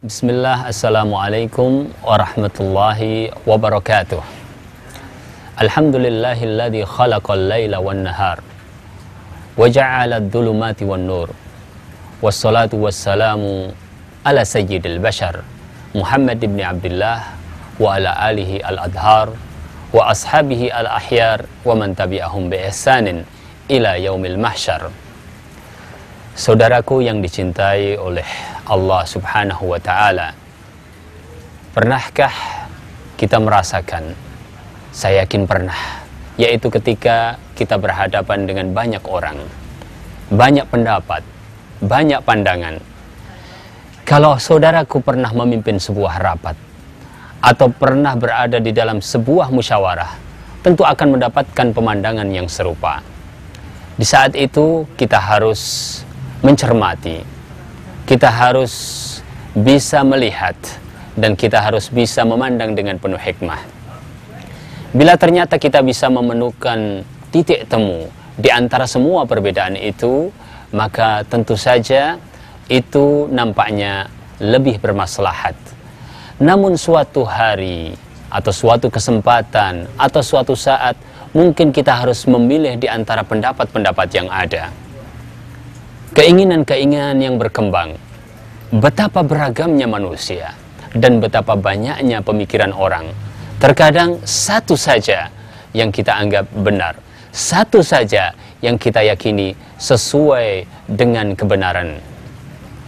Bismillah, assalamualaikum warahmatullahi wabarakatuh. Alhamdulillahilladzi khalaqal laila wan nahar wa ja'ala adh-dhulumati wan nur. Wassalatu wassalamu ala sayyidil bashar Muhammad ibn Abdullah wa ala alihi al-adhar wa ashabihi al-ahyar wa man tabi'ahum bi ihsanin ila yaumil mahsyar. Saudaraku yang dicintai oleh Allah Subhanahu wa ta'ala, pernahkah kita merasakan, saya yakin pernah, yaitu ketika kita berhadapan dengan banyak orang, banyak pendapat, banyak pandangan. Kalau saudaraku pernah memimpin sebuah rapat atau pernah berada di dalam sebuah musyawarah, tentu akan mendapatkan pemandangan yang serupa. Di saat itu kita harus mencermati, kita harus bisa melihat, dan kita harus bisa memandang dengan penuh hikmah. Bila ternyata kita bisa menemukan titik temu di antara semua perbedaan itu, maka tentu saja itu nampaknya lebih bermaslahat. Namun suatu hari atau suatu kesempatan atau suatu saat mungkin kita harus memilih di antara pendapat-pendapat yang ada. Keinginan-keinginan yang berkembang, betapa beragamnya manusia dan betapa banyaknya pemikiran orang. Terkadang satu saja yang kita anggap benar, satu saja yang kita yakini sesuai dengan kebenaran.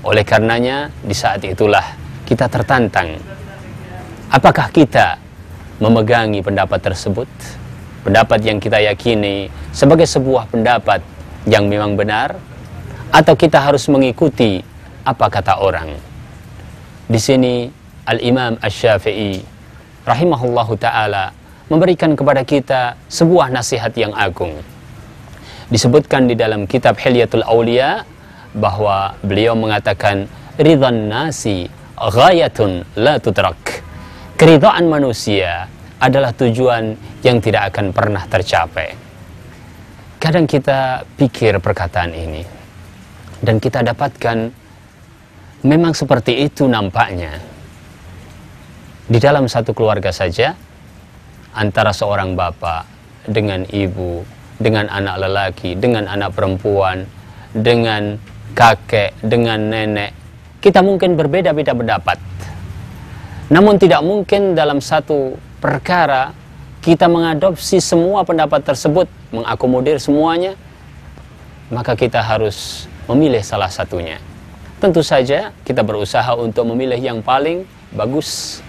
Oleh karenanya, di saat itulah kita tertantang. Apakah kita memegangi pendapat tersebut? Pendapat yang kita yakini sebagai sebuah pendapat yang memang benar, atau kita harus mengikuti apa kata orang? Di sini Al-Imam Asy-Syafi'i rahimahullahu ta'ala memberikan kepada kita sebuah nasihat yang agung. Disebutkan di dalam kitab Hilyatul Auliya bahwa beliau mengatakan, ridhan nasi ghayatun la tudrak. Keridhaan manusia adalah tujuan yang tidak akan pernah tercapai. Kadang kita pikir perkataan ini dan kita dapatkan memang seperti itu nampaknya. Di dalam satu keluarga saja, antara seorang bapak dengan ibu, dengan anak lelaki, dengan anak perempuan, dengan kakek, dengan nenek, kita mungkin berbeda-beda pendapat. Namun tidak mungkin dalam satu perkara kita mengadopsi semua pendapat tersebut, mengakomodir semuanya, maka kita harus memilih salah satunya. Tentu saja kita berusaha untuk memilih yang paling bagus,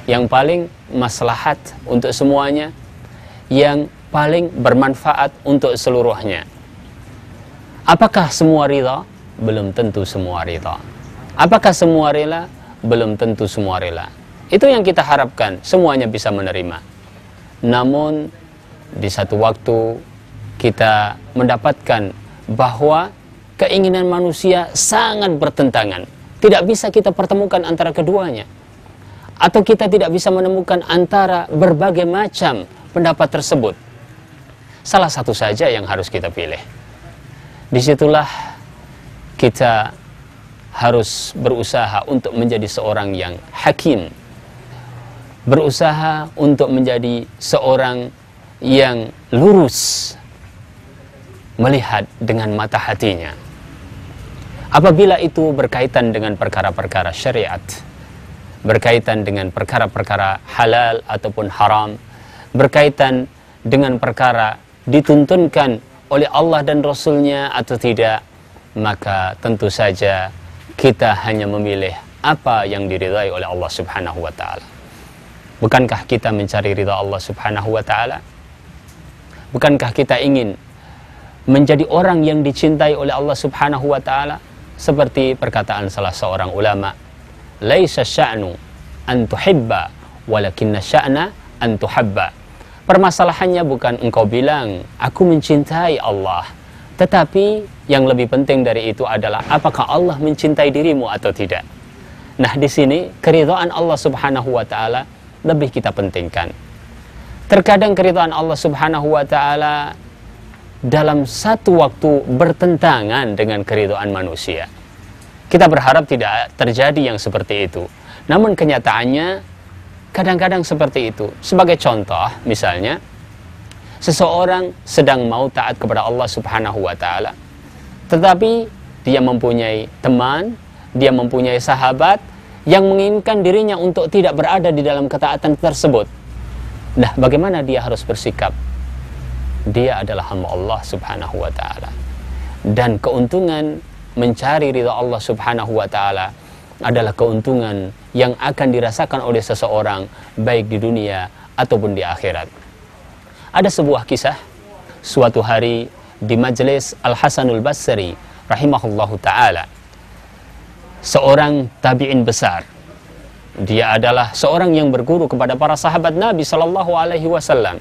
yang paling maslahat untuk semuanya, yang paling bermanfaat untuk seluruhnya. Apakah semua rida? Belum tentu semua rida. Apakah semua rela? Belum tentu semua rela. Itu yang kita harapkan, semuanya bisa menerima. Namun di satu waktu kita mendapatkan bahwa keinginan manusia sangat bertentangan. Tidak bisa kita pertemukan antara keduanya. Atau kita tidak bisa menemukan antara berbagai macam pendapat tersebut. Salah satu saja yang harus kita pilih. Disitulah kita harus berusaha untuk menjadi seorang yang hakim. Berusaha untuk menjadi seorang yang lurus, melihat dengan mata hatinya. Apabila itu berkaitan dengan perkara-perkara syariat, berkaitan dengan perkara-perkara halal ataupun haram, berkaitan dengan perkara dituntunkan oleh Allah dan Rasul-Nya atau tidak, maka tentu saja kita hanya memilih apa yang diridhai oleh Allah Subhanahu wa ta'ala. Bukankah kita mencari ridha Allah Subhanahu wa ta'ala? Bukankah kita ingin menjadi orang yang dicintai oleh Allah Subhanahu wa ta'ala? Seperti perkataan salah seorang ulama, laisa sya'nu an tuhibba walakinna sya'na an tuhabba. Permasalahannya bukan engkau bilang aku mencintai Allah, tetapi yang lebih penting dari itu adalah apakah Allah mencintai dirimu atau tidak. Nah, di sini keridhaan Allah Subhanahu wa ta'ala lebih kita pentingkan. Terkadang keridhaan Allah Subhanahu wa ta'ala dalam satu waktu bertentangan dengan keridhaan manusia. Kita berharap tidak terjadi yang seperti itu. Namun kenyataannya kadang-kadang seperti itu. Sebagai contoh, misalnya seseorang sedang mau taat kepada Allah Subhanahu wa taala, tetapi dia mempunyai teman, dia mempunyai sahabat yang menginginkan dirinya untuk tidak berada di dalam ketaatan tersebut. Nah, bagaimana dia harus bersikap? Dia adalah hamba Allah Subhanahu wa taala. Dan keuntungan mencari ridha Allah Subhanahu wa taala adalah keuntungan yang akan dirasakan oleh seseorang baik di dunia ataupun di akhirat. Ada sebuah kisah, suatu hari di majelis Al-Hasanul Basri rahimahullahu taala, seorang tabi'in besar. Dia adalah seorang yang berguru kepada para sahabat Nabi sallallahu alaihi wasallam.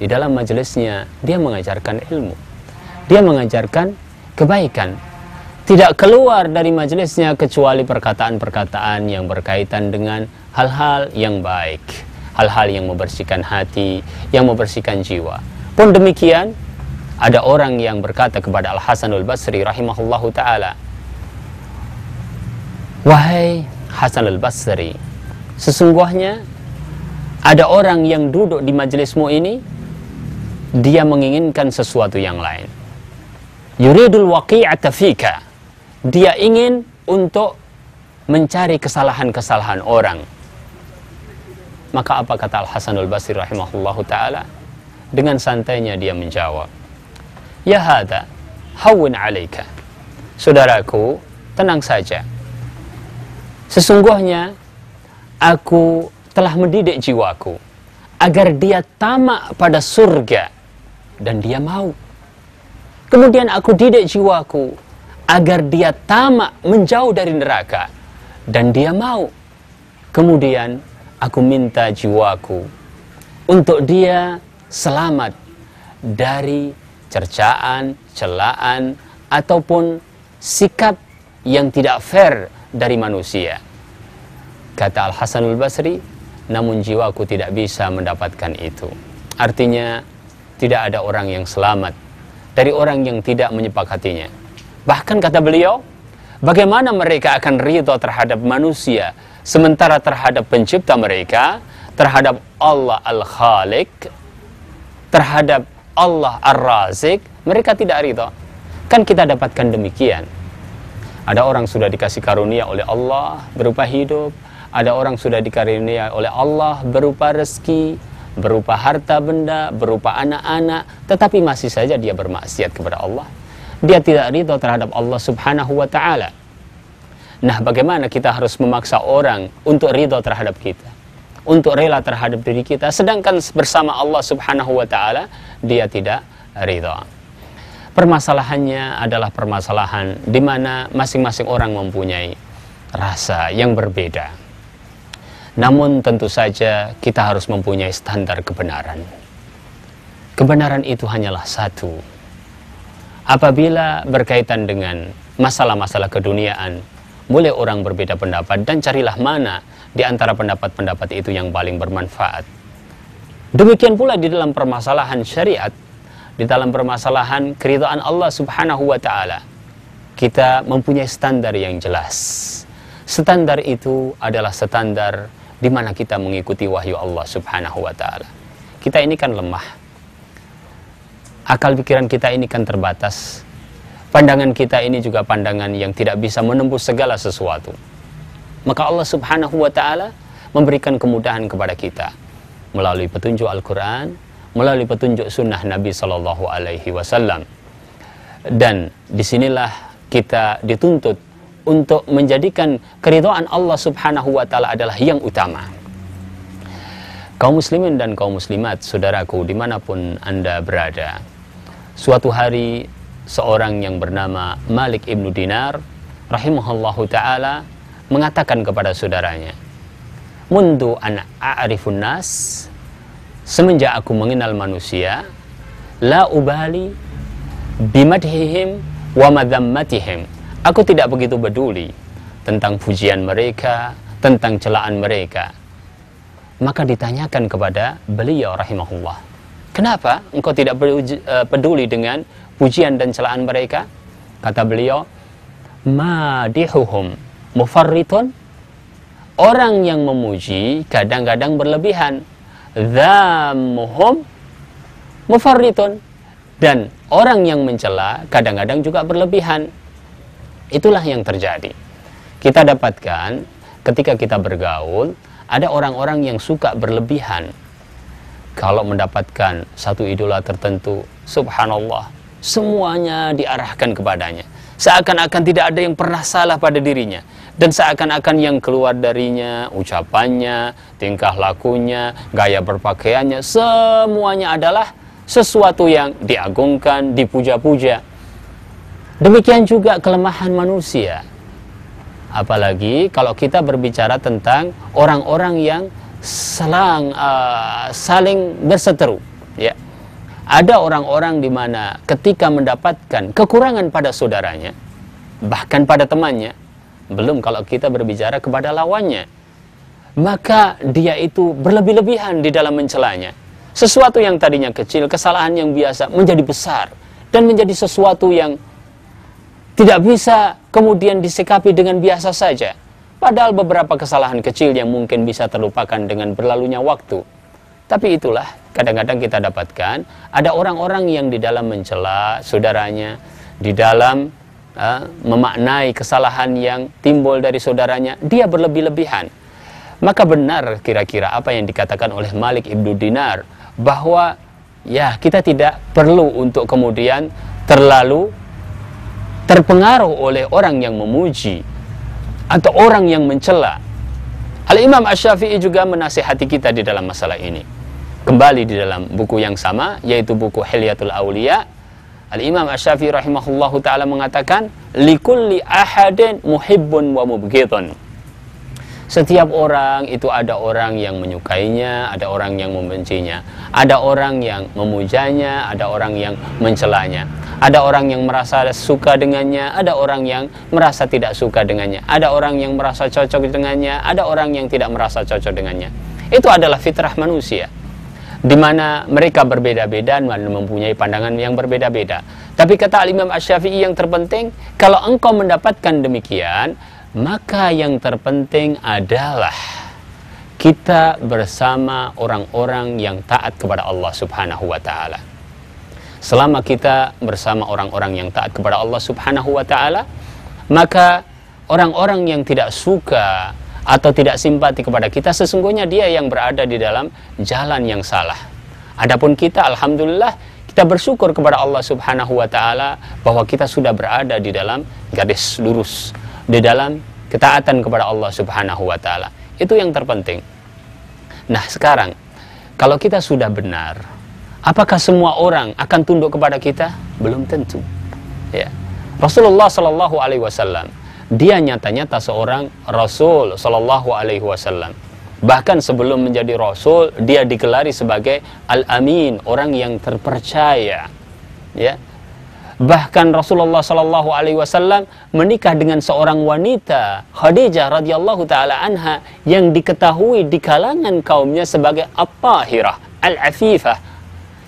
Di dalam majelisnya dia mengajarkan ilmu. Dia mengajarkan kebaikan. Tidak keluar dari majelisnya kecuali perkataan-perkataan yang berkaitan dengan hal-hal yang baik, hal-hal yang membersihkan hati, yang membersihkan jiwa. Pun demikian, ada orang yang berkata kepada Al-Hasanul Basri rahimahullahu ta'ala, "Wahai Hasan al-Basri, sesungguhnya ada orang yang duduk di majelismu ini, dia menginginkan sesuatu yang lain. Yuridul waqi'ata fika." Dia ingin untuk mencari kesalahan-kesalahan orang. Maka apa kata Al-Hasanul Basri rahimahullahu ta'ala? Dengan santainya dia menjawab, "Ya hadha, hawwin 'alaika." Saudaraku, tenang saja. Sesungguhnya aku telah mendidik jiwaku agar dia tamak pada surga dan dia mau. Kemudian aku didik jiwaku agar dia tamak menjauh dari neraka dan dia mau. Kemudian aku minta jiwaku untuk dia selamat dari cercaan, celaan ataupun sikap yang tidak fair dari manusia. Kata Al-Hasanul Basri, namun jiwaku tidak bisa mendapatkan itu. Artinya tidak ada orang yang selamat dari orang yang tidak menyepakatinya. Bahkan kata beliau, bagaimana mereka akan ridha terhadap manusia sementara terhadap pencipta mereka, terhadap Allah Al-Khaliq, terhadap Allah Ar-Razik, mereka tidak ridha. Kan kita dapatkan demikian. Ada orang sudah dikasih karunia oleh Allah berupa hidup, ada orang sudah dikarunia oleh Allah berupa rezeki, berupa harta benda, berupa anak-anak, tetapi masih saja dia bermaksiat kepada Allah. Dia tidak ridha terhadap Allah Subhanahu wa ta'ala. Nah, bagaimana kita harus memaksa orang untuk ridha terhadap kita, untuk rela terhadap diri kita, sedangkan bersama Allah Subhanahu wa ta'ala dia tidak ridha. Permasalahannya adalah permasalahan di mana masing-masing orang mempunyai rasa yang berbeda. Namun tentu saja kita harus mempunyai standar kebenaran. Kebenaran itu hanyalah satu. Apabila berkaitan dengan masalah-masalah keduniaan, boleh orang berbeda pendapat dan carilah mana di antara pendapat-pendapat itu yang paling bermanfaat. Demikian pula di dalam permasalahan syariat, di dalam permasalahan keridhaan Allah Subhanahu wa ta'ala, kita mempunyai standar yang jelas. Standar itu adalah standar di mana kita mengikuti wahyu Allah Subhanahu wa ta'ala. Kita ini kan lemah. Akal pikiran kita ini kan terbatas. Pandangan kita ini juga pandangan yang tidak bisa menembus segala sesuatu. Maka Allah Subhanahu wa ta'ala memberikan kemudahan kepada kita melalui petunjuk Al-Quran, melalui petunjuk sunnah Nabi Sallallahu Alaihi Wasallam. Dan disinilah kita dituntut untuk menjadikan keridhaan Allah Subhanahu wa ta'ala adalah yang utama. Kaum muslimin dan kaum muslimat, saudaraku dimanapun Anda berada, suatu hari seorang yang bernama Malik ibnu Dinar rahimahullahu ta'ala mengatakan kepada saudaranya, "Mundu ana a'rifun nas," semenjak aku mengenal manusia, "la ubali bimadhihim wa madhammatihim." Aku tidak begitu peduli tentang pujian mereka, tentang celaan mereka. Maka ditanyakan kepada beliau rahimahullah, "Kenapa engkau tidak peduli dengan pujian dan celaan mereka?" Kata beliau, madihuhum mufarritun, orang yang memuji kadang-kadang berlebihan, dhammuhum mufarritun, dan orang yang mencela kadang-kadang juga berlebihan. Itulah yang terjadi. Kita dapatkan ketika kita bergaul, ada orang-orang yang suka berlebihan. Kalau mendapatkan satu idola tertentu, subhanallah, semuanya diarahkan kepadanya. Seakan-akan tidak ada yang pernah salah pada dirinya. Dan seakan-akan yang keluar darinya, ucapannya, tingkah lakunya, gaya berpakaiannya, semuanya adalah sesuatu yang diagungkan, dipuja-puja. Demikian juga kelemahan manusia. Apalagi kalau kita berbicara tentang orang-orang yang saling berseteru, ya. Ada orang-orang di mana ketika mendapatkan kekurangan pada saudaranya, bahkan pada temannya, belum kalau kita berbicara kepada lawannya, maka dia itu berlebih-lebihan di dalam mencelanya. Sesuatu yang tadinya kecil, kesalahan yang biasa menjadi besar dan menjadi sesuatu yang tidak bisa kemudian disikapi dengan biasa saja. Padahal beberapa kesalahan kecil yang mungkin bisa terlupakan dengan berlalunya waktu. Tapi itulah kadang-kadang kita dapatkan ada orang-orang yang di dalam mencela saudaranya, di dalam memaknai kesalahan yang timbul dari saudaranya, dia berlebih-lebihan. Maka benar kira-kira apa yang dikatakan oleh Malik ibnu Dinar, bahwa ya kita tidak perlu untuk kemudian terlalu terpengaruh oleh orang yang memuji atau orang yang mencela. Al-Imam Asy-Syafi'i juga menasihati kita di dalam masalah ini. Kembali di dalam buku yang sama, yaitu buku Hilyatul Auliya, Al-Imam Asy-Syafi'i rahimahullahu ta'ala mengatakan, likulli ahadin muhibbun wa mubghidun. Setiap orang itu ada orang yang menyukainya, ada orang yang membencinya, ada orang yang memujanya, ada orang yang mencelanya, ada orang yang merasa suka dengannya, ada orang yang merasa tidak suka dengannya, ada orang yang merasa cocok dengannya, ada orang yang tidak merasa cocok dengannya. Itu adalah fitrah manusia, di mana mereka berbeda-beda dan mempunyai pandangan yang berbeda-beda. Tapi kata Imam Asy-Syafi'i yang terpenting, kalau engkau mendapatkan demikian, maka yang terpenting adalah kita bersama orang-orang yang taat kepada Allah Subhanahu wa ta'ala. Selama kita bersama orang-orang yang taat kepada Allah Subhanahu wa ta'ala, maka orang-orang yang tidak suka atau tidak simpati kepada kita, sesungguhnya dia yang berada di dalam jalan yang salah. Adapun kita, alhamdulillah, kita bersyukur kepada Allah Subhanahu wa ta'ala bahwa kita sudah berada di dalam garis lurus, di dalam ketaatan kepada Allah Subhanahu wa ta'ala. Itu yang terpenting. Nah, sekarang kalau kita sudah benar, apakah semua orang akan tunduk kepada kita? Belum tentu. Ya. Rasulullah sallallahu alaihi wasallam, dia nyata-nyata seorang Rasul sallallahu alaihi wasallam. Bahkan sebelum menjadi Rasul, dia digelari sebagai Al-Amin, orang yang terpercaya. Ya. Bahkan Rasulullah sallallahu alaihi wasallam menikah dengan seorang wanita, Khadijah radhiyallahu taala anha, yang diketahui di kalangan kaumnya sebagai At-Tahirah, Al-Afifah,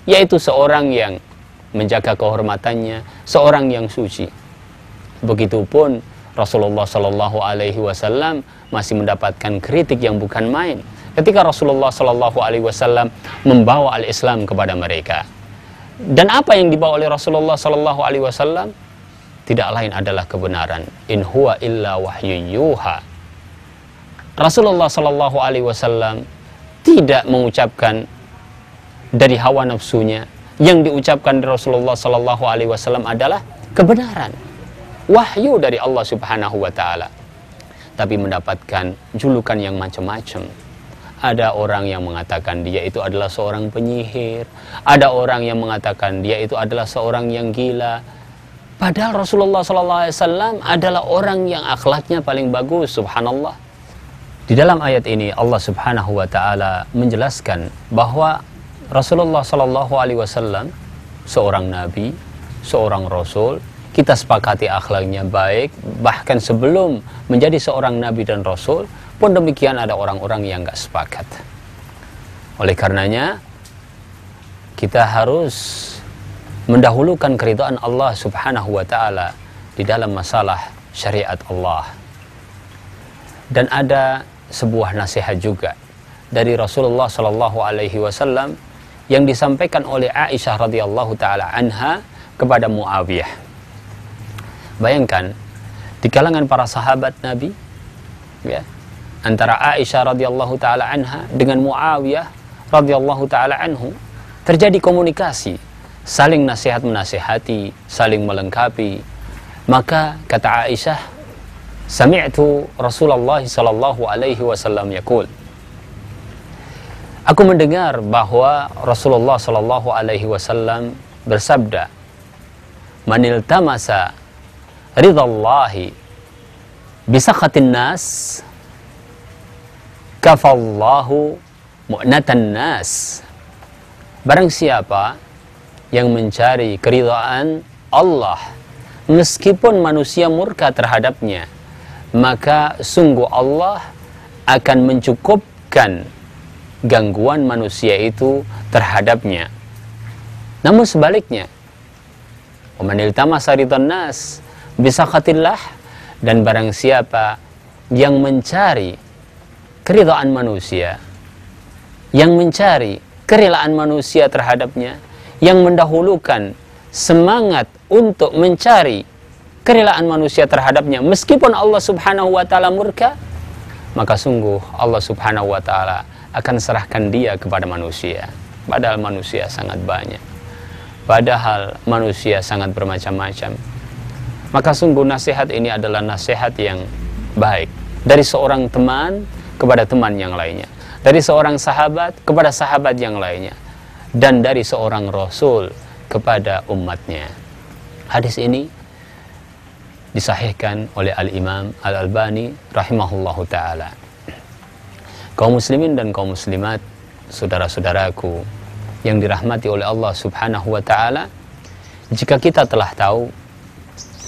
yaitu seorang yang menjaga kehormatannya, seorang yang suci. Begitupun Rasulullah sallallahu alaihi wasallam masih mendapatkan kritik yang bukan main ketika Rasulullah sallallahu alaihi wasallam membawa al-Islam kepada mereka. Dan apa yang dibawa oleh Rasulullah sallallahu alaihi wasallam tidak lain adalah kebenaran. In huwa illa wahyu yuha. Rasulullah sallallahu alaihi wasallam tidak mengucapkan dari hawa nafsunya. Yang diucapkan dari Rasulullah sallallahu alaihi wasallam adalah kebenaran, wahyu dari Allah Subhanahu wa taala. Tapi mendapatkan julukan yang macam-macam. Ada orang yang mengatakan dia itu adalah seorang penyihir. Ada orang yang mengatakan dia itu adalah seorang yang gila. Padahal Rasulullah SAW adalah orang yang akhlaknya paling bagus, subhanallah. Di dalam ayat ini Allah Subhanahu wa ta'ala menjelaskan bahwa Rasulullah SAW seorang nabi, seorang rasul. Kita sepakati akhlaknya baik, bahkan sebelum menjadi seorang nabi dan rasul pun demikian ada orang-orang yang gak sepakat. Oleh karenanya kita harus mendahulukan keridhaan Allah Subhanahu wa ta'ala di dalam masalah syariat Allah. Dan ada sebuah nasihat juga dari Rasulullah Shallallahu Alaihi Wasallam yang disampaikan oleh Aisyah radhiyallahu taala anha kepada Muawiyah. Bayangkan di kalangan para sahabat Nabi, ya, antara Aisyah radhiyallahu taala anha dengan Muawiyah radhiyallahu taala anhu terjadi komunikasi, saling nasihat menasihati, saling melengkapi. Maka kata Aisyah, sami'tu Rasulullah sallallahu alaihi wasallam yaqul, aku mendengar bahwa Rasulullah sallallahu alaihi wasallam bersabda, manil tamasa ridallahi bisakhatin nas kafallahu mu'natan nas. Barang siapa yang mencari keridhaan Allah meskipun manusia murka terhadapnya, maka sungguh Allah akan mencukupkan gangguan manusia itu terhadapnya. Namun sebaliknya, wamanil tamasa ridhan nas bisakhatillah, dan barang siapa yang mencari keridhaan manusia, yang mencari kerelaan manusia terhadapnya, yang mendahulukan semangat untuk mencari kerelaan manusia terhadapnya meskipun Allah subhanahu wa ta'ala murka, maka sungguh Allah subhanahu wa ta'ala akan serahkan dia kepada manusia. Padahal manusia sangat banyak, padahal manusia sangat bermacam-macam. Maka sungguh nasihat ini adalah nasihat yang baik dari seorang teman kepada teman yang lainnya, dari seorang sahabat kepada sahabat yang lainnya, dan dari seorang Rasul kepada umatnya. Hadis ini disahihkan oleh Al-Imam Al-Albani rahimahullahu ta'ala. Kaum muslimin dan kaum muslimat, saudara-saudaraku yang dirahmati oleh Allah subhanahu wa ta'ala, jika kita telah tahu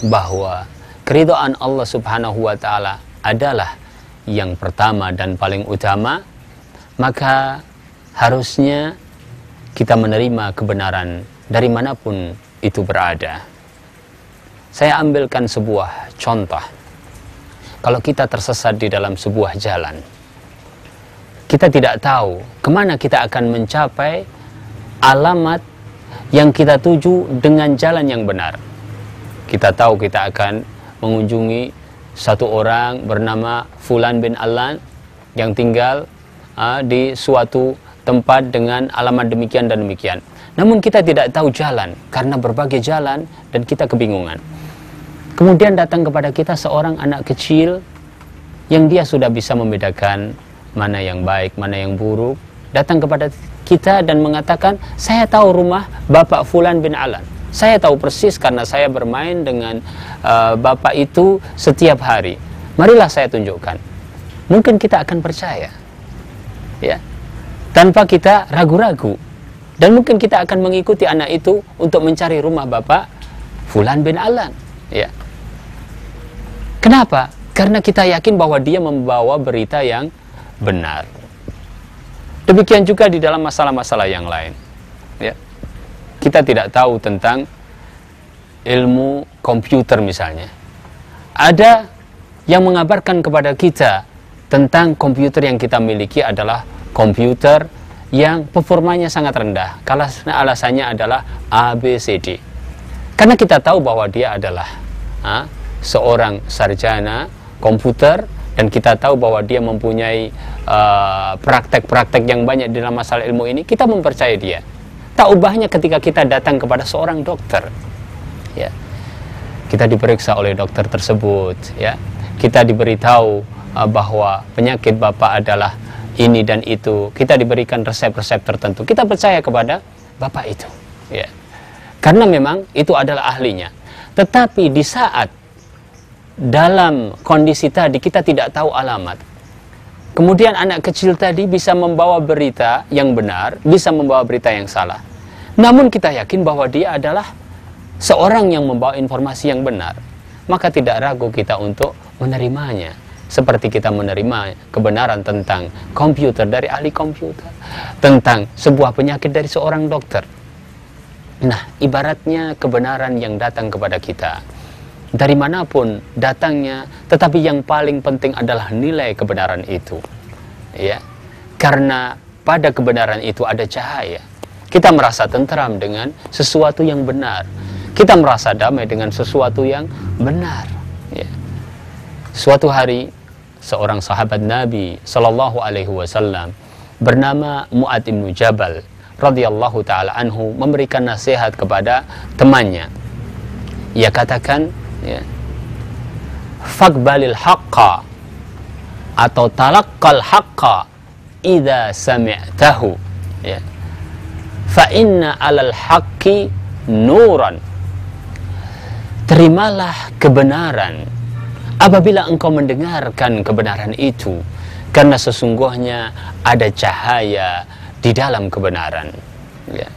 bahwa keridhaan Allah subhanahu wa ta'ala adalah yang pertama dan paling utama, maka harusnya kita menerima kebenaran dari manapun itu berada. Saya ambilkan sebuah contoh. Kalau kita tersesat di dalam sebuah jalan, kita tidak tahu kemana kita akan mencapai alamat yang kita tuju dengan jalan yang benar. Kita tahu kita akan mengunjungi satu orang bernama Fulan bin Alan yang tinggal di suatu tempat dengan alamat demikian dan demikian. Namun kita tidak tahu jalan karena berbagai jalan dan kita kebingungan. Kemudian datang kepada kita seorang anak kecil yang dia sudah bisa membedakan mana yang baik, mana yang buruk. Datang kepada kita dan mengatakan, saya tahu rumah Bapak Fulan bin Alan. Saya tahu persis karena saya bermain dengan Bapak itu setiap hari. Marilah saya tunjukkan. Mungkin kita akan percaya, ya, tanpa kita ragu-ragu. Dan mungkin kita akan mengikuti anak itu untuk mencari rumah Bapak Fulan bin Alan, ya. Kenapa? Karena kita yakin bahwa dia membawa berita yang benar. Demikian juga di dalam masalah-masalah yang lain, ya. Kita tidak tahu tentang ilmu komputer misalnya. Ada yang mengabarkan kepada kita tentang komputer yang kita miliki adalah komputer yang performanya sangat rendah. Kalau alasannya adalah ABCD. Karena kita tahu bahwa dia adalah seorang sarjana komputer, dan kita tahu bahwa dia mempunyai praktek-praktek yang banyak dalam masalah ilmu ini, kita mempercayai dia. Tak ubahnya ketika kita datang kepada seorang dokter, ya, kita diperiksa oleh dokter tersebut, ya, kita diberitahu bahwa penyakit Bapak adalah ini dan itu, kita diberikan resep-resep tertentu, kita percaya kepada Bapak itu, ya, karena memang itu adalah ahlinya. Tetapi di saat dalam kondisi tadi kita tidak tahu alamat, kemudian anak kecil tadi bisa membawa berita yang benar, bisa membawa berita yang salah. Namun kita yakin bahwa dia adalah seorang yang membawa informasi yang benar, maka tidak ragu kita untuk menerimanya. Seperti kita menerima kebenaran tentang komputer dari ahli komputer, tentang sebuah penyakit dari seorang dokter. Nah, ibaratnya kebenaran yang datang kepada kita dari manapun datangnya, tetapi yang paling penting adalah nilai kebenaran itu. Ya, karena pada kebenaran itu ada cahaya. Kita merasa tentram dengan sesuatu yang benar. Kita merasa damai dengan sesuatu yang benar. Ya. Suatu hari seorang sahabat Nabi Sallallahu Alaihi Wasallam bernama Mu'adz bin Jabal radhiyallahu taala anhu memberikan nasihat kepada temannya. Ia katakan, ya, faqbalil haqqa atau talaqqal haqqa idza sami'tahu, ya, fa inna 'alal haqqi nuran. Terimalah kebenaran apabila engkau mendengarkan kebenaran itu, karena sesungguhnya ada cahaya di dalam kebenaran. Ya.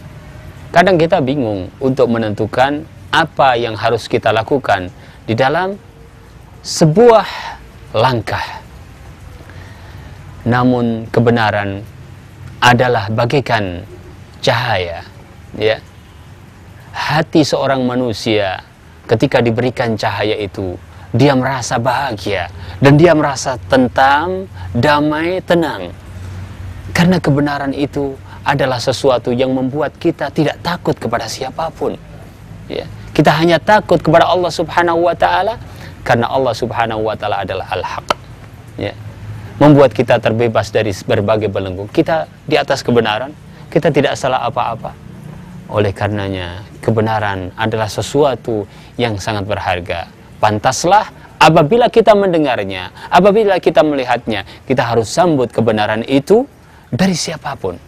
Kadang kita bingung untuk menentukan apa yang harus kita lakukan di dalam sebuah langkah. Namun kebenaran adalah bagaikan cahaya. Ya. Hati seorang manusia ketika diberikan cahaya itu, dia merasa bahagia dan dia merasa tentram, damai, tenang. Karena kebenaran itu adalah sesuatu yang membuat kita tidak takut kepada siapapun. Ya. Kita hanya takut kepada Allah Subhanahu wa taala karena Allah Subhanahu wa taala adalah Al-Haq. Ya. Membuat kita terbebas dari berbagai belenggu. Kita di atas kebenaran, kita tidak salah apa-apa. Oleh karenanya, kebenaran adalah sesuatu yang sangat berharga. Pantaslah apabila kita mendengarnya, apabila kita melihatnya, kita harus sambut kebenaran itu dari siapapun.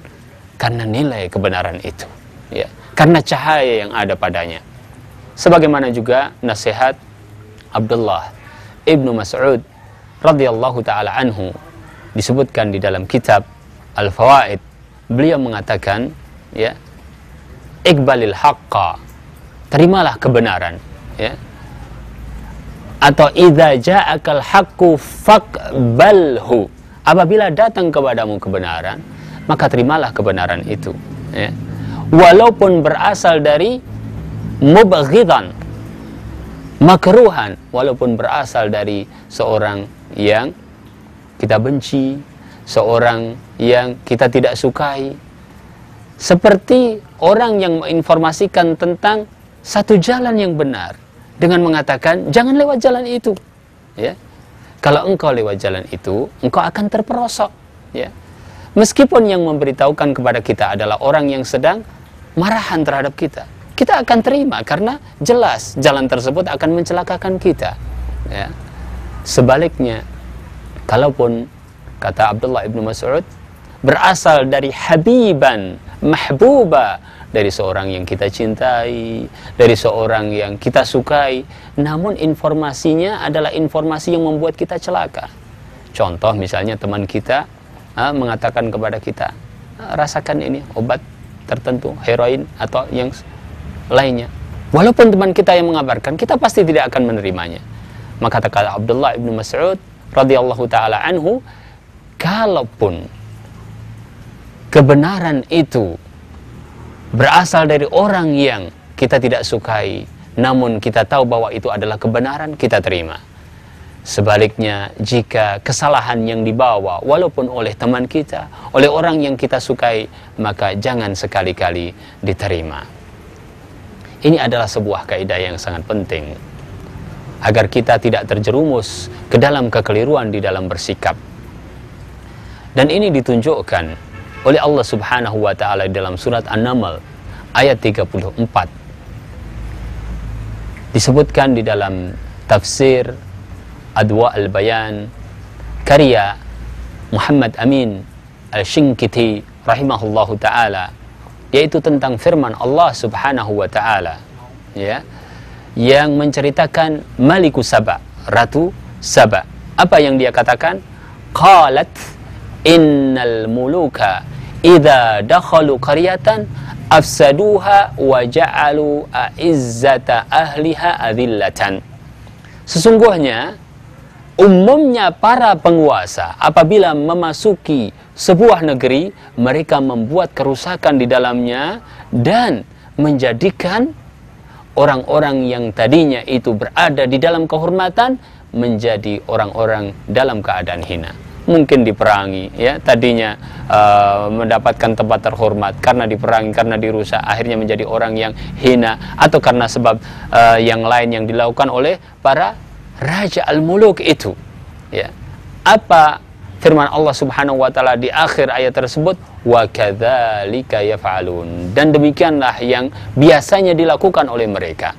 Karena nilai kebenaran itu. Ya. Karena cahaya yang ada padanya. Sebagaimana juga nasihat Abdullah ibnu Mas'ud radhiyallahu ta'ala anhu disebutkan di dalam kitab Al-Fawaid. Beliau mengatakan, ya, iqbalil haqqa, terimalah kebenaran, ya. Atau idza ja'akal haqqu faqbalhu, apabila datang kepadamu kebenaran, maka terimalah kebenaran itu, ya. Walaupun berasal dari mubghidan, makruhan, walaupun berasal dari seorang yang kita benci, seorang yang kita tidak sukai. Seperti orang yang menginformasikan tentang satu jalan yang benar dengan mengatakan jangan lewat jalan itu, ya. Kalau engkau lewat jalan itu, engkau akan terperosok, ya. Meskipun yang memberitahukan kepada kita adalah orang yang sedang marahan terhadap kita, kita akan terima karena jelas jalan tersebut akan mencelakakan kita, ya. Sebaliknya, kalaupun kata Abdullah ibnu Mas'ud berasal dari habiban mahbuba, dari seorang yang kita cintai, dari seorang yang kita sukai, namun informasinya adalah informasi yang membuat kita celaka. Contoh misalnya teman kita mengatakan kepada kita, rasakan ini obat tertentu, heroin atau yang lainnya. Walaupun teman kita yang mengabarkan, kita pasti tidak akan menerimanya. Maka kata Abdullah ibnu Mas'ud radhiyallahu ta'ala anhu, kalaupun kebenaran itu berasal dari orang yang kita tidak sukai, namun kita tahu bahwa itu adalah kebenaran, kita terima. Sebaliknya, jika kesalahan yang dibawa walaupun oleh teman kita, oleh orang yang kita sukai, maka jangan sekali-kali diterima. Ini adalah sebuah kaidah yang sangat penting agar kita tidak terjerumus ke dalam kekeliruan di dalam bersikap. Dan ini ditunjukkan oleh Allah Subhanahu wa ta'ala dalam surat An-Naml ayat 34. Disebutkan di dalam tafsir Adwa al-Bayan karya Muhammad Amin Al-Shinkiti rahimahullahu ta'ala, yaitu tentang firman Allah Subhanahu wa ta'ala, ya, yang menceritakan Maliku Saba, Ratu Saba. Apa yang dia katakan? Qalat innal muluka idza dakhalu qaryatan afsaduha wa ja'alu a'izzata ahliha adillatan. Sesungguhnya umumnya para penguasa apabila memasuki sebuah negeri, mereka membuat kerusakan di dalamnya dan menjadikan orang-orang yang tadinya itu berada di dalam kehormatan menjadi orang-orang dalam keadaan hina. Mungkin diperangi, ya, tadinya mendapatkan tempat terhormat, karena diperangi, karena dirusak, akhirnya menjadi orang yang hina, atau karena sebab yang lain yang dilakukan oleh para raja al-muluk itu, ya. Apa firman Allah Subhanahu wa taala di akhir ayat tersebut? Wa kadzalika yaf'alun. Dan demikianlah yang biasanya dilakukan oleh mereka.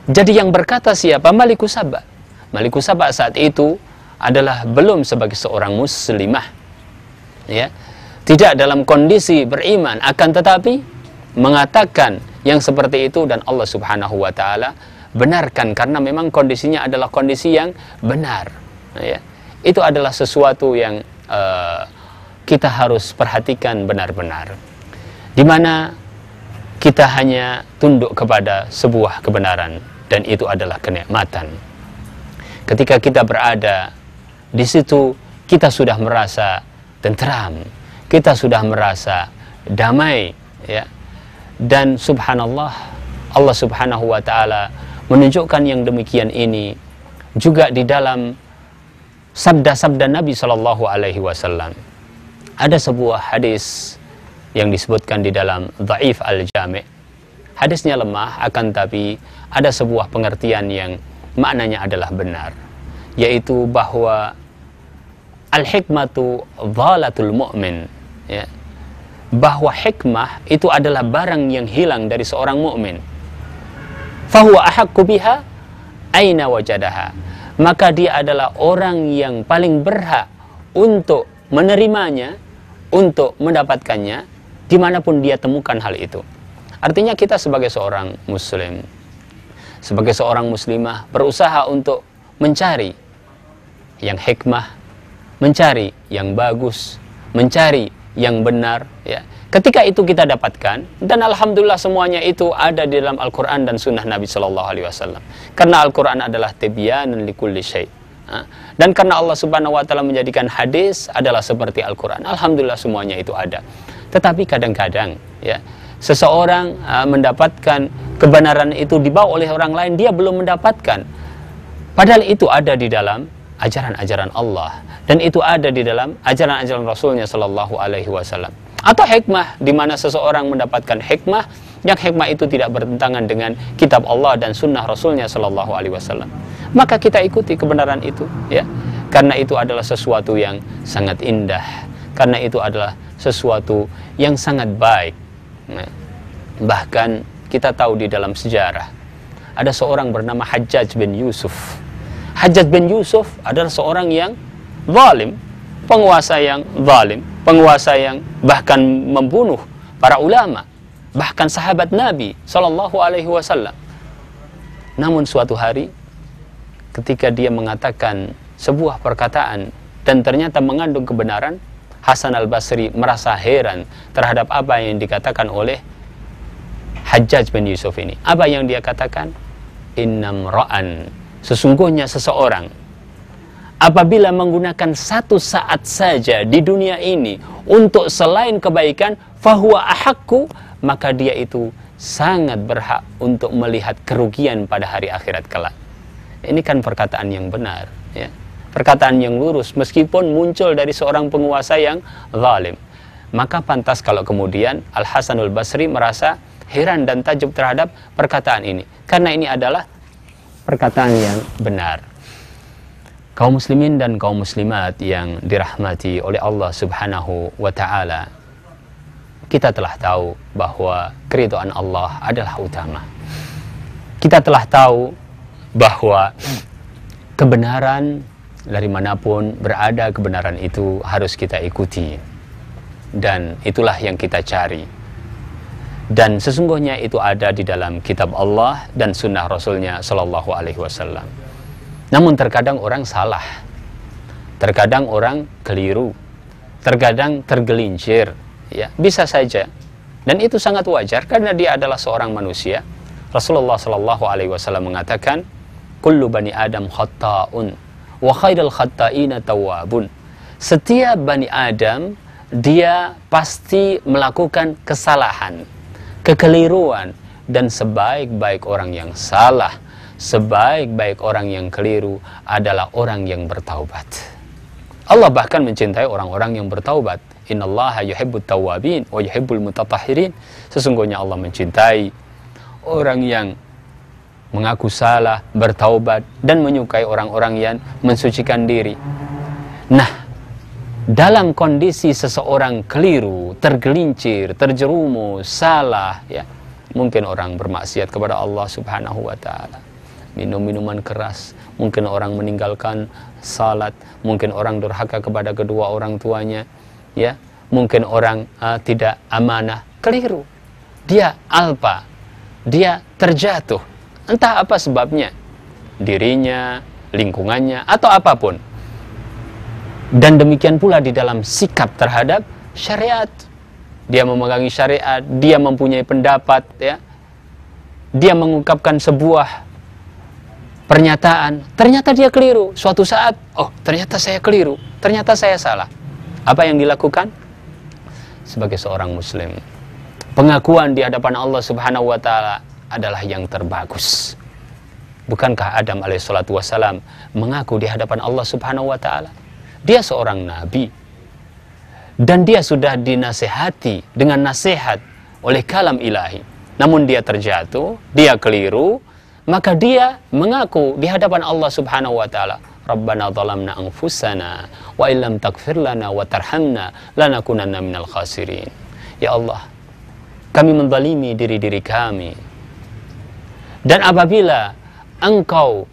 Jadi yang berkata siapa? Malikus Saba. Malikus Saba saat itu adalah belum sebagai seorang muslimah, ya, tidak dalam kondisi beriman, akan tetapi mengatakan yang seperti itu, dan Allah Subhanahu wa taala benarkan karena memang kondisinya adalah kondisi yang benar, ya. Itu adalah sesuatu yang kita harus perhatikan benar-benar, di mana kita hanya tunduk kepada sebuah kebenaran, dan itu adalah kenikmatan. Ketika kita berada di situ, kita sudah merasa tentram, kita sudah merasa damai, ya. Dan subhanallah, Allah Subhanahu wa taala menunjukkan yang demikian ini juga di dalam sabda-sabda Nabi Shallallahu alaihi wasallam. Ada sebuah hadis yang disebutkan di dalam Dhaif al-Jami'. Hadisnya lemah, akan tapi ada sebuah pengertian yang maknanya adalah benar, yaitu bahwa al-hikmatu dhalatul mu'min, ya. Bahwa hikmah itu adalah barang yang hilang dari seorang mukmin. Fahuwa ahaqqu biha aina wajadaha. Maka dia adalah orang yang paling berhak untuk menerimanya, untuk mendapatkannya dimanapun dia temukan hal itu. Artinya kita sebagai seorang muslim, sebagai seorang muslimah, berusaha untuk mencari yang hikmah, mencari yang bagus, mencari yang benar, ya. Ketika itu kita dapatkan, dan alhamdulillah semuanya itu ada di dalam Al-Quran dan Sunnah Nabi Sallallahu Alaihi Wasallam. Karena Al-Quran adalah tibyanan likulli syai'. Dan karena Allah Subhanahu Wa Taala menjadikan hadis adalah seperti Al-Quran, alhamdulillah semuanya itu ada. Tetapi kadang-kadang, ya, seseorang mendapatkan kebenaran itu dibawa oleh orang lain, dia belum mendapatkan. Padahal itu ada di dalam ajaran-ajaran Allah, dan itu ada di dalam ajaran-ajaran Rasulnya Sallallahu Alaihi Wasallam. Atau hikmah, di mana seseorang mendapatkan hikmah, yang hikmah itu tidak bertentangan dengan kitab Allah dan sunnah Rasulnya Sallallahu Alaihi Wasallam. Maka kita ikuti kebenaran itu, ya, karena itu adalah sesuatu yang sangat indah, karena itu adalah sesuatu yang sangat baik. Nah, bahkan kita tahu di dalam sejarah ada seorang bernama Hajjaj bin Yusuf. Hajjaj bin Yusuf adalah seorang yang zalim, penguasa yang zalim, penguasa yang bahkan membunuh para ulama, bahkan sahabat Nabi Sallallahu Alaihi Wasallam. Namun suatu hari ketika dia mengatakan sebuah perkataan dan ternyata mengandung kebenaran, Hasan al-Basri merasa heran terhadap apa yang dikatakan oleh Hajjaj bin Yusuf ini. Apa yang dia katakan? Innam ra'an, sesungguhnya seseorang apabila menggunakan satu saat saja di dunia ini untuk selain kebaikan, fahuwa ahaqqu, maka dia itu sangat berhak untuk melihat kerugian pada hari akhirat kelak. Ini kan perkataan yang benar, ya. Perkataan yang lurus, meskipun muncul dari seorang penguasa yang zalim. Maka pantas kalau kemudian Al-Hasanul Basri merasa heran dan takjub terhadap perkataan ini, karena ini adalah perkataan yang benar. Kaum muslimin dan kaum muslimat yang dirahmati oleh Allah Subhanahu wa taala, kita telah tahu bahwa keridhaan Allah adalah utama. Kita telah tahu bahwa kebenaran dari manapun berada, kebenaran itu harus kita ikuti, dan itulah yang kita cari. Dan sesungguhnya itu ada di dalam kitab Allah dan sunnah Rasulnya Sallallahu Alaihi Wasallam. Namun terkadang orang salah, terkadang orang keliru, terkadang tergelincir, ya, bisa saja, dan itu sangat wajar karena dia adalah seorang manusia. Rasulullah Sallallahu Alaihi Wasallam mengatakan, kullu bani Adam khatta'un wa khairul khatta'ina tawwabun. Setiap bani Adam dia pasti melakukan kesalahan, kekeliruan, dan sebaik-baik orang yang salah, sebaik-baik orang yang keliru adalah orang yang bertaubat. Allah bahkan mencintai orang-orang yang bertaubat. Innallaha yuhibbut tawwabin wa yuhibbul mutatahhirin. Sesungguhnya Allah mencintai orang yang mengaku salah, bertaubat, dan menyukai orang-orang yang mensucikan diri. Nah, dalam kondisi seseorang keliru, tergelincir, terjerumus, salah, ya, mungkin orang bermaksiat kepada Allah Subhanahu wa Ta'ala, minum minuman keras, mungkin orang meninggalkan salat, mungkin orang durhaka kepada kedua orang tuanya, ya, mungkin orang tidak amanah, keliru, dia alpa, dia terjatuh, entah apa sebabnya, dirinya, lingkungannya, atau apapun. Dan demikian pula di dalam sikap terhadap syariat. Dia memegangi syariat, dia mempunyai pendapat, ya, dia mengungkapkan sebuah pernyataan, ternyata dia keliru. Suatu saat, oh ternyata saya keliru, ternyata saya salah. Apa yang dilakukan? Sebagai seorang muslim, pengakuan di hadapan Allah Subhanahu wa Ta'ala adalah yang terbagus. Bukankah Adam alaihissalatu wassalam mengaku di hadapan Allah Subhanahu wa Ta'ala? Dia seorang nabi, dan dia sudah dinasehati dengan nasihat oleh kalam ilahi. Namun dia terjatuh, dia keliru, maka dia mengaku di hadapan Allah Subhanahu wa Ta'ala, Rabbana zalamna anfusana wa illam taghfir lana wa tarhamna lanakunanna minal khasirin. Ya Allah, kami menzalimi diri-diri kami, dan apabila Engkau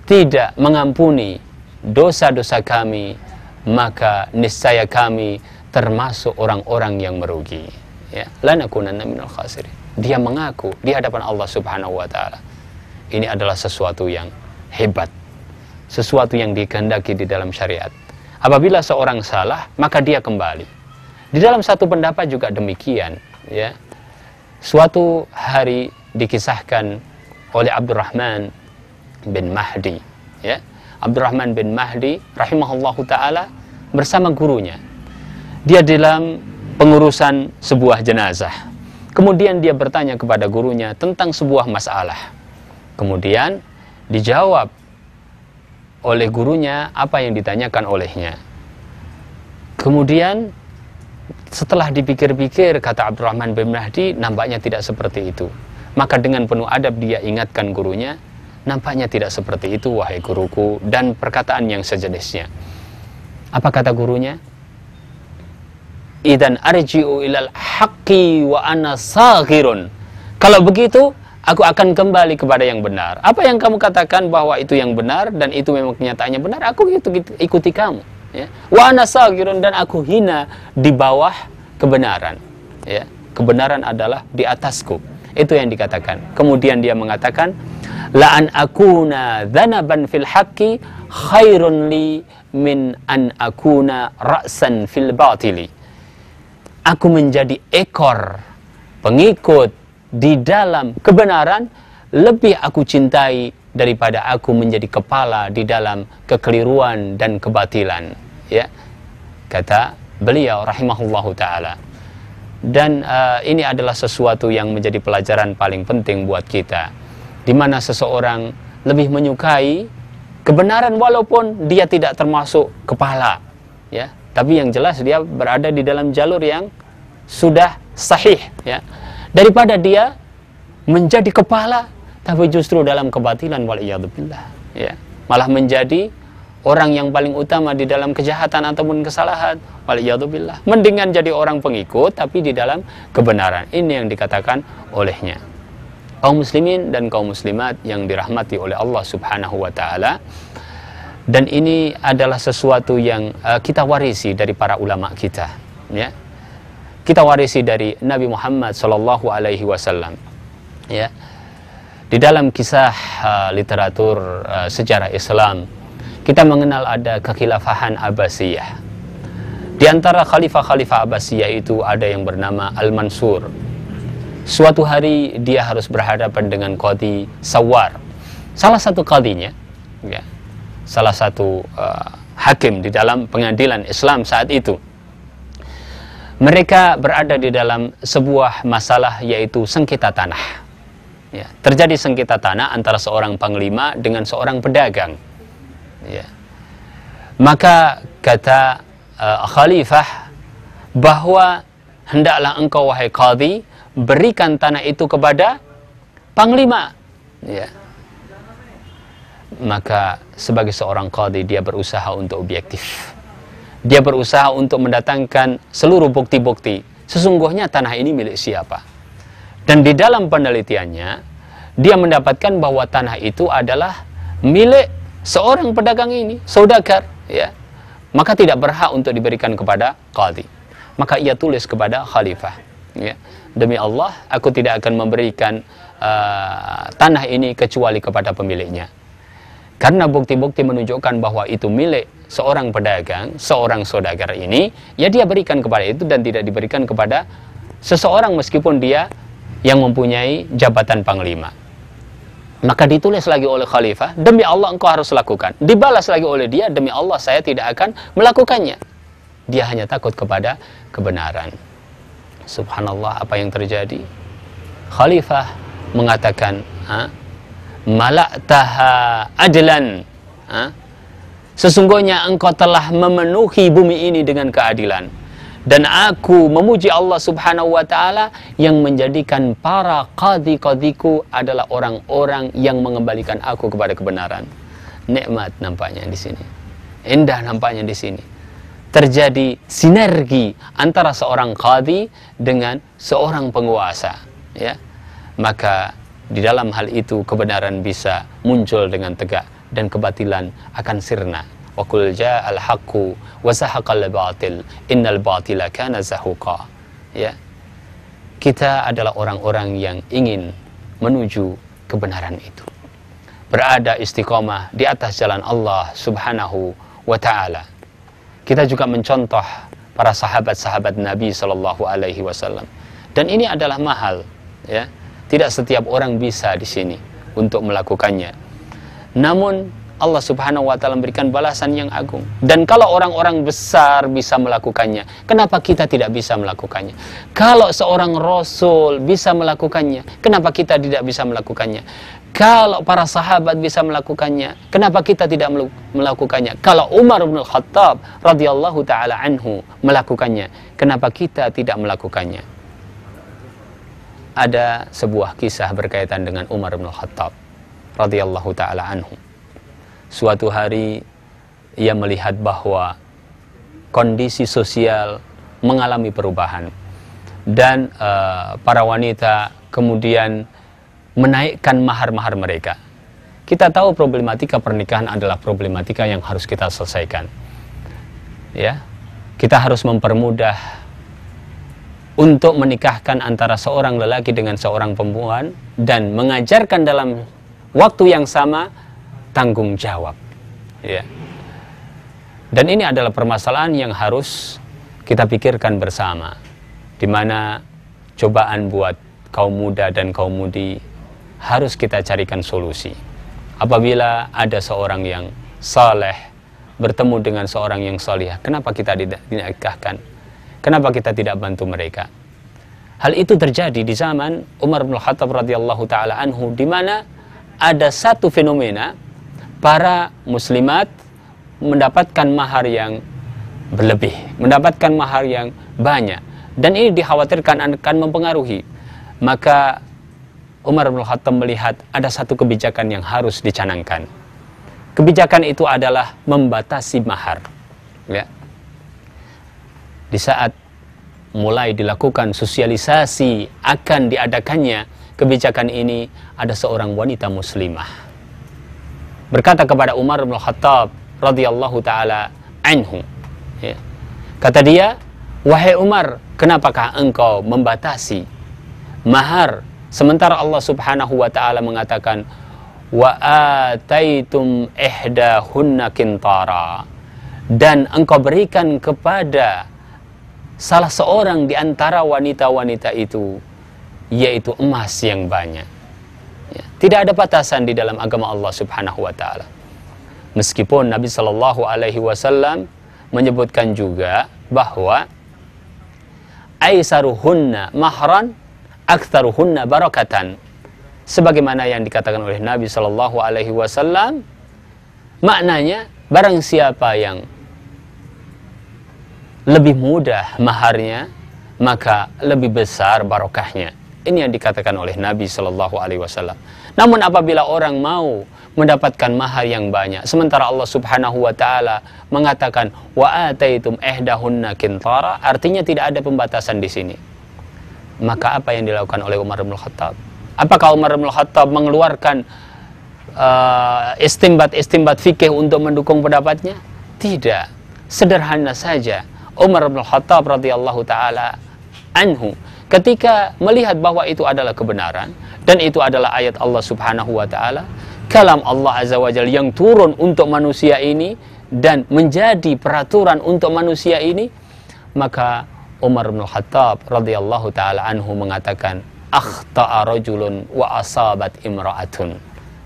tidak mengampuni dosa-dosa kami, maka niscaya kami termasuk orang-orang yang merugi. Ya, lanakunanna minal khasirin. Dia mengaku di hadapan Allah Subhanahu wa Ta'ala. Ini adalah sesuatu yang hebat, sesuatu yang dikehendaki di dalam syariat. Apabila seorang salah, maka dia kembali. Di dalam satu pendapat juga demikian, ya. Suatu hari dikisahkan oleh Abdurrahman bin Mahdi, ya. Abdurrahman bin Mahdi rahimahullahu ta'ala bersama gurunya. Dia dalam pengurusan sebuah jenazah. Kemudian dia bertanya kepada gurunya tentang sebuah masalah. Kemudian dijawab oleh gurunya apa yang ditanyakan olehnya. Kemudian setelah dipikir-pikir, kata Abdurrahman bin Mahdi, nampaknya tidak seperti itu. Maka dengan penuh adab dia ingatkan gurunya, nampaknya tidak seperti itu wahai guruku, dan perkataan yang sejenisnya. Apa kata gurunya? Idan arji'u ilal haqqi wa ana saghirun. Kalau begitu, aku akan kembali kepada yang benar. Apa yang kamu katakan bahwa itu yang benar dan itu memang kenyataannya benar, aku ikuti kamu. Ya. Wa ana saghirun, dan aku hina di bawah kebenaran. Ya. Kebenaran adalah di atasku. Itu yang dikatakan. Kemudian dia mengatakan, la an akuna dzanaban fil haqqi khairun li min an akuna ra'san fil batili. Aku menjadi ekor pengikut di dalam kebenaran lebih aku cintai daripada aku menjadi kepala di dalam kekeliruan dan kebatilan, ya, kata beliau rahimahullahu ta'ala. Dan ini adalah sesuatu yang menjadi pelajaran paling penting buat kita, di mana seseorang lebih menyukai kebenaran walaupun dia tidak termasuk kepala, ya, tapi yang jelas dia berada di dalam jalur yang sudah sahih, ya, daripada dia menjadi kepala tapi justru dalam kebatilan, waliyadzubillah, ya, malah menjadi orang yang paling utama di dalam kejahatan ataupun kesalahan, waliyadzubillah. Mendingan jadi orang pengikut tapi di dalam kebenaran. Ini yang dikatakan olehnya. Kaum muslimin dan kaum muslimat yang dirahmati oleh Allah Subhanahu wa ta'ala. Dan ini adalah sesuatu yang kita warisi dari para ulama kita, ya. Kita warisi dari Nabi Muhammad sallallahu alaihi wasallam, ya. Di dalam kisah literatur sejarah Islam, kita mengenal ada kekhilafahan Abbasiyah. Di antara khalifah-khalifah Abbasiyah itu ada yang bernama Al-Mansur. Suatu hari dia harus berhadapan dengan qadhi Sawar, salah satu qadhinya, ya, salah satu hakim di dalam pengadilan Islam saat itu. Mereka berada di dalam sebuah masalah, yaitu sengketa tanah, Ya, terjadi sengketa tanah antara seorang panglima dengan seorang pedagang. Ya. Maka kata khalifah bahwa hendaklah engkau wahai qadhi berikan tanah itu kepada panglima. Ya. Maka sebagai seorang qadhi dia berusaha untuk objektif. Dia berusaha untuk mendatangkan seluruh bukti-bukti. Sesungguhnya tanah ini milik siapa? Dan di dalam penelitiannya, dia mendapatkan bahwa tanah itu adalah milik seorang pedagang ini, saudagar. Ya. Maka tidak berhak untuk diberikan kepada qadhi. Maka ia tulis kepada khalifah. Ya. Demi Allah, aku tidak akan memberikan tanah ini kecuali kepada pemiliknya. Karena bukti-bukti menunjukkan bahwa itu milik seorang pedagang, seorang saudagar ini, ya dia berikan kepada itu dan tidak diberikan kepada seseorang meskipun dia yang mempunyai jabatan panglima. Maka ditulis lagi oleh khalifah, demi Allah engkau harus lakukan. Dibalas lagi oleh dia, demi Allah saya tidak akan melakukannya. Dia hanya takut kepada kebenaran. Subhanallah, apa yang terjadi? Khalifah mengatakan, mala'taha adlan. Sesungguhnya engkau telah memenuhi bumi ini dengan keadilan. Dan aku memuji Allah subhanahu wa ta'ala yang menjadikan para qadhi-qadhiku adalah orang-orang yang mengembalikan aku kepada kebenaran. Nikmat nampaknya di sini. Indah nampaknya di sini. Terjadi sinergi antara seorang qadhi dengan seorang penguasa. Ya. Maka di dalam hal itu kebenaran bisa muncul dengan tegak dan kebatilan akan sirna. Wa qul ja'al haqqu wa zahaqal batil innal batila kana zahuqa. Ya. Kita adalah orang-orang yang ingin menuju kebenaran itu. Berada istiqomah di atas jalan Allah Subhanahu wa taala. Kita juga mencontoh para sahabat-sahabat Nabi sallallahu alaihi wasallam. Dan ini adalah mahal, ya. Tidak setiap orang bisa di sini untuk melakukannya. Namun Allah subhanahu wa ta'ala memberikan balasan yang agung. Dan kalau orang-orang besar bisa melakukannya, kenapa kita tidak bisa melakukannya? Kalau seorang Rasul bisa melakukannya, kenapa kita tidak bisa melakukannya? Kalau para sahabat bisa melakukannya, kenapa kita tidak melakukannya? Kalau Umar bin Khattab radhiyallahu ta'ala anhu melakukannya, kenapa kita tidak melakukannya? Ada sebuah kisah berkaitan dengan Umar bin Khattab radhiyallahu ta'ala anhu. Suatu hari ia melihat bahwa kondisi sosial mengalami perubahan dan para wanita kemudian menaikkan mahar-mahar mereka. Kita tahu problematika pernikahan adalah problematika yang harus kita selesaikan. Ya, kita harus mempermudah untuk menikahkan antara seorang lelaki dengan seorang perempuan dan mengajarkan dalam waktu yang sama tanggung jawab, ya. Dan ini adalah permasalahan yang harus kita pikirkan bersama, di mana cobaan buat kaum muda dan kaum mudi harus kita carikan solusi. Apabila ada seorang yang saleh bertemu dengan seorang yang salihah, kenapa kita tidak dinikahkan? Kenapa kita tidak bantu mereka? Hal itu terjadi di zaman Umar bin Khattab radhiyallahu taala anhu, di mana ada satu fenomena para muslimat mendapatkan mahar yang berlebih, mendapatkan mahar yang banyak, dan ini dikhawatirkan akan mempengaruhi. Maka Umar bin Khattab melihat ada satu kebijakan yang harus dicanangkan. Kebijakan itu adalah membatasi mahar. Ya. Di saat mulai dilakukan sosialisasi akan diadakannya kebijakan ini, ada seorang wanita muslimah berkata kepada Umar bin Khattab radhiyallahu taala anhu, ya. Kata dia, wahai Umar, kenapakah engkau membatasi mahar sementara Allah subhanahu wa ta'ala mengatakan wa ataitum ihdahunna qintara, dan engkau berikan kepada salah seorang di antara wanita-wanita itu yaitu emas yang banyak. Ya, tidak ada batasan di dalam agama Allah subhanahu wa ta'ala. Meskipun Nabi sallallahu alaihi wasallam menyebutkan juga bahwa aisaruhunna mahran aktsaruhunna barakatan, sebagaimana yang dikatakan oleh Nabi Shallallahu Alaihi Wasallam, maknanya barang siapa yang lebih mudah maharnya, maka lebih besar barokahnya. Ini yang dikatakan oleh Nabi Shallallahu Alaihi Wasallam. Namun apabila orang mau mendapatkan mahar yang banyak, sementara Allah Subhanahu Wa Taala mengatakan wa ataitum ihdahunna qintara, artinya tidak ada pembatasan di sini. Maka apa yang dilakukan oleh Umar bin Khattab? Apakah Umar bin Khattab mengeluarkan istimbat fikih untuk mendukung pendapatnya? Tidak. Sederhana saja. Umar bin Khattab radhiyallahu taala anhu ketika melihat bahwa itu adalah kebenaran dan itu adalah ayat Allah Subhanahu wa taala, kalam Allah Azza wa Jalla yang turun untuk manusia ini dan menjadi peraturan untuk manusia ini, maka Umar bin Khattab radhiyallahu taala anhu mengatakan, akhta'a rajulun wa asabat imra'atun.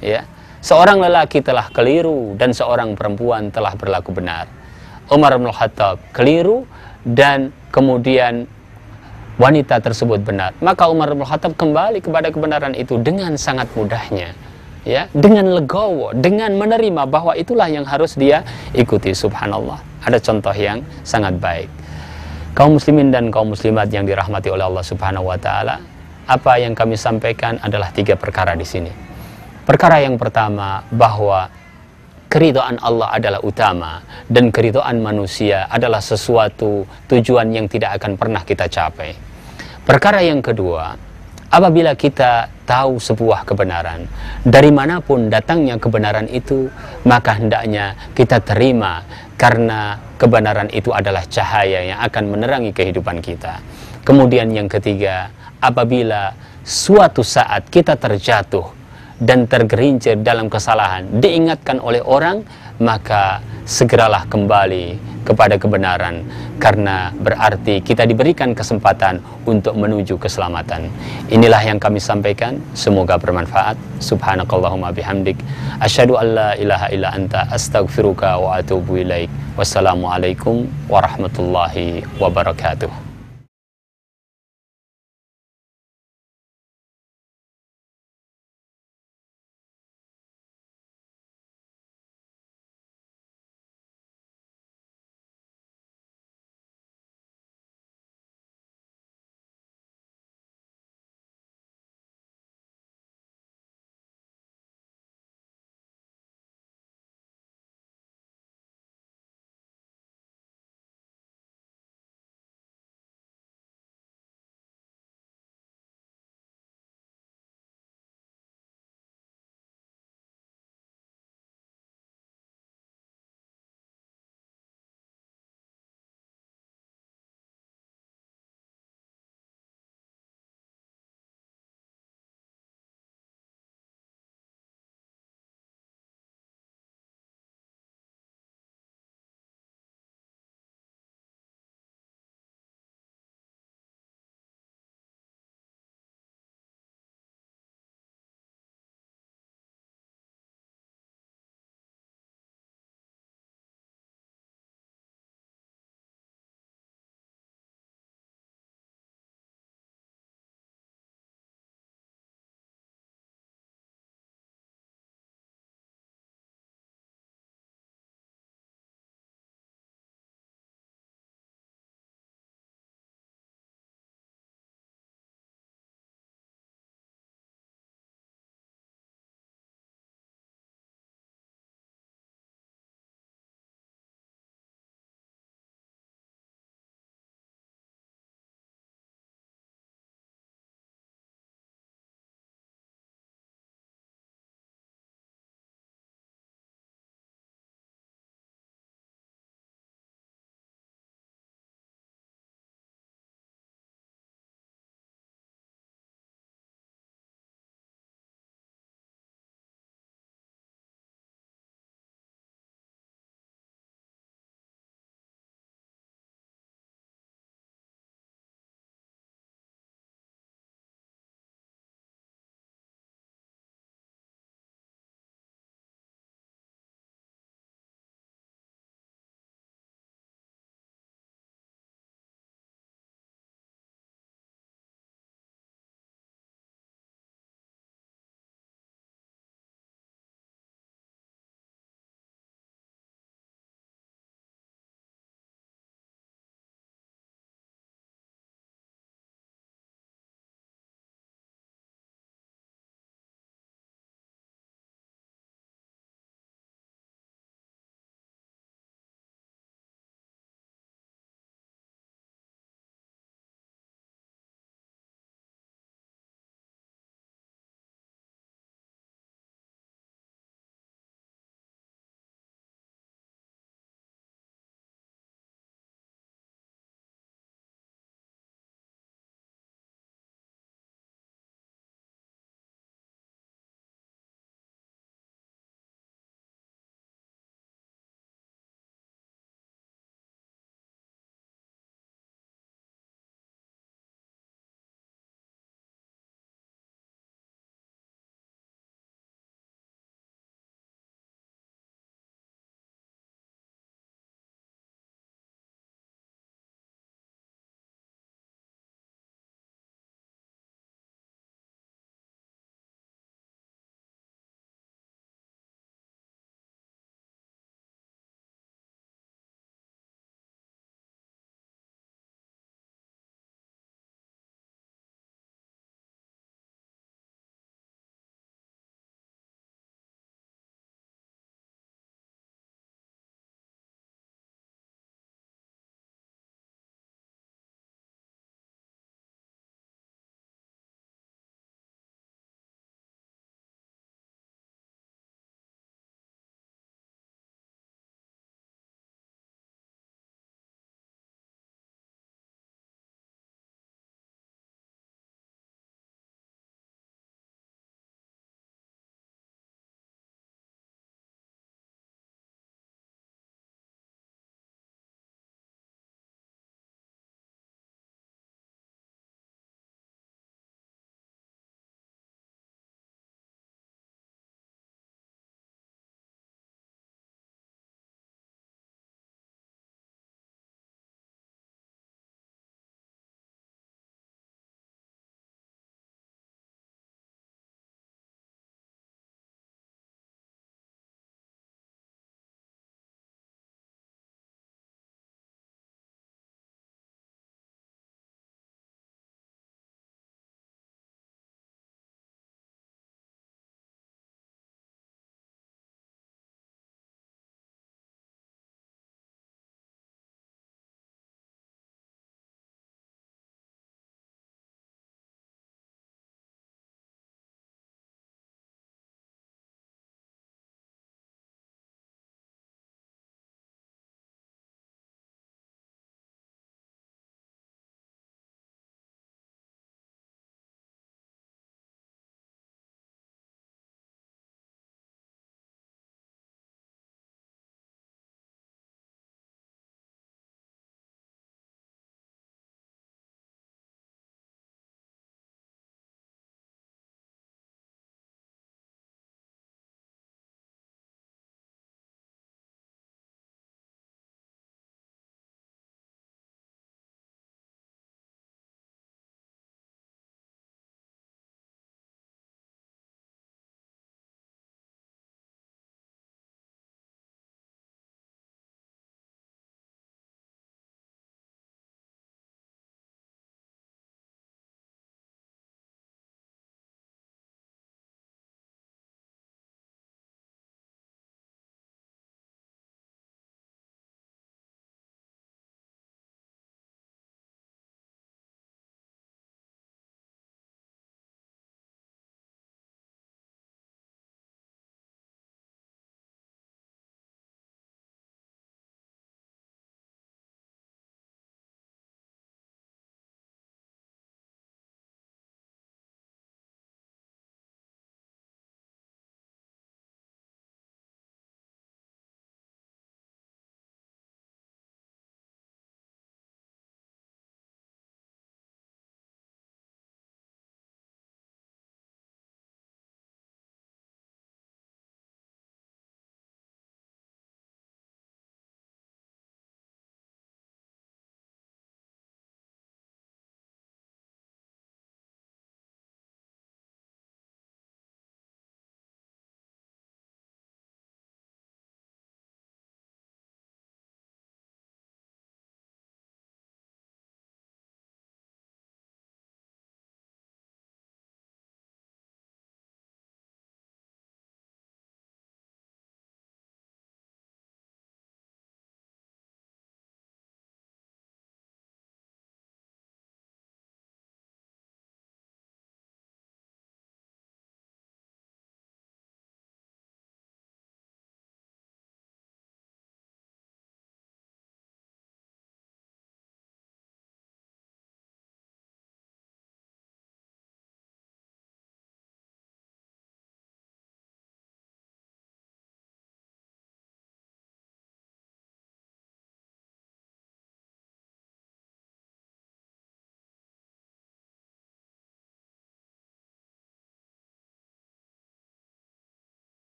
Ya, seorang lelaki telah keliru dan seorang perempuan telah berlaku benar. Umar bin Khattab keliru dan kemudian wanita tersebut benar. Maka Umar bin Khattab kembali kepada kebenaran itu dengan sangat mudahnya, ya, dengan legowo, dengan menerima bahwa itulah yang harus dia ikuti. Subhanallah, ada contoh yang sangat baik. Kaum muslimin dan kaum muslimat yang dirahmati oleh Allah Subhanahu wa taala, apa yang kami sampaikan adalah 3 perkara di sini. Perkara yang pertama, bahwa keridhaan Allah adalah utama dan keridhaan manusia adalah sesuatu tujuan yang tidak akan pernah kita capai. Perkara yang kedua, apabila kita tahu sebuah kebenaran, dari manapun datangnya kebenaran itu, maka hendaknya kita terima, karena kebenaran itu adalah cahaya yang akan menerangi kehidupan kita. Kemudian yang ketiga, apabila suatu saat kita terjatuh dan tergerincir dalam kesalahan, diingatkan oleh orang, maka segeralah kembali kepada kebenaran, karena berarti kita diberikan kesempatan untuk menuju keselamatan. Inilah yang kami sampaikan, semoga bermanfaat. Subhanakallahumma bihamdik, asyhadu an la ilaha illa anta, astaghfiruka wa atubu ilaik. Wassalamualaikum warahmatullahi wabarakatuh.